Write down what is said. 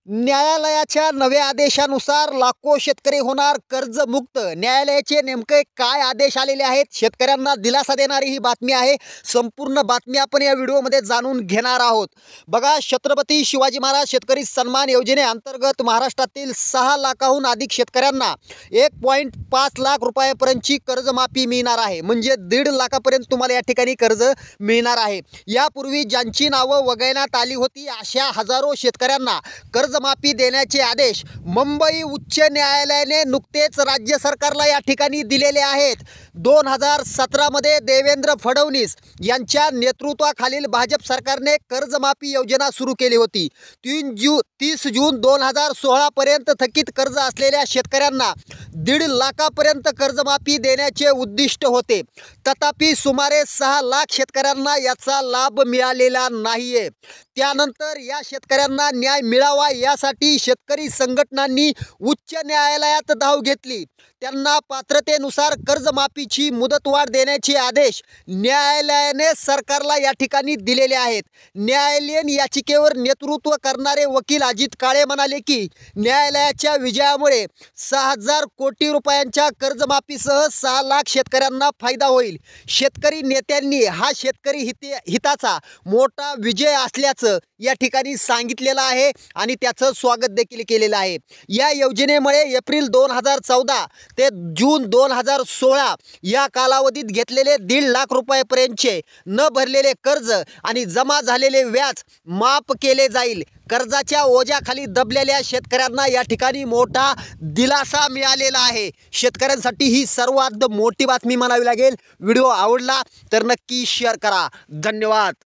न्यायालयाच्या नव्या आदेशानुसार लाखो शेतकरी होणार कर्जमुक्त। न्यायालयाचे नेमके काय आदेश आलेले आहेत, शेतकऱ्यांना दिलासा देणारी ही बातमी आहे। संपूर्ण बातमी आपण या व्हिडिओमध्ये जाणून घेणार आहोत। बघा, छत्रपती शिवाजी महाराज शेतकरी सन्मान योजनेअंतर्गत महाराष्ट्रातील 6 लाखाहून अधिक शेतकऱ्यांना 1.5 लाख रुपयापर्यंतची कर्जमाफी मिळणार आहे। म्हणजे 1.5 लाखापर्यंत तुम्हाला या ठिकाणी कर्ज मिळणार आहे। यापूर्वी ज्यांची नावं वगळण्यात आली होती अशा हजारो शेतकऱ्यांना कर्जमाफी देण्याचे आदेश मुंबई उच्च न्यायालयाने नुकतेच राज्य सरकारला या ठिकाणी दिलेले आहेत। 2017 मध्ये देवेंद्र फडणवीस यांच्या नेतृत्वाखालील भाजप सरकारने कर्जमाफी योजना सुरू केली होती। 30 जून 2016 पर्यंत थकीत कर्ज असलेल्या शेतकऱ्यांना 1.5 लाखापर्यंत कर्जमाफी देण्याचे उद्दिष्ट होते। तथापि सुमारे 6 लाख शेतकऱ्यांना याचा लाभ मिळालेला नाहीये। त्यानंतर या शेतकऱ्यांना न्याय मिळावा यासाठी शेतकरी संघटनांनी उच्च न्यायालयात धाव घेतली। त्यांना पात्रतेनुसार कर्जमाफीची मुदतवाढ देण्याचे आदेश न्यायालयाने सरकारला या ठिकाणी दिलेले आहेत। न्यायालयीन याचिकेवर नेतृत्व करणारे वकील अजित काळे म्हणाले की न्यायालयाच्या विजयामुळे 6,000 कोटी रुपयांच्या कर्जमाफीसह 6 लाख शेतकऱ्यांना फायदा होईल। शेतकरी नेत्यांनी हा शेतकरी हिताचा मोठा विजय असल्याचं या ठिकाणी सांगितलेलं आहे आणि त्याचं स्वागत देखील केलेलं आहे। या योजनेमुळे एप्रिल 2014 ते जून 2016 या कालावधीत घेतलेले 1.5 लाख रुपयापर्यंतचे न भरलेले कर्ज आणि जमा झालेले व्याज माफ केले जाईल। कर्जाच्या ओझ्याखाली दबलेल्या शेतकऱ्यांना या ठिकाणी मोठा दिलासा मिळालेला आहे। शेतकऱ्यांसाठी ही सर्वात मोठी बातमी म्हणावी लागेल। व्हिडिओ आवडला तर नक्की शेअर करा। धन्यवाद।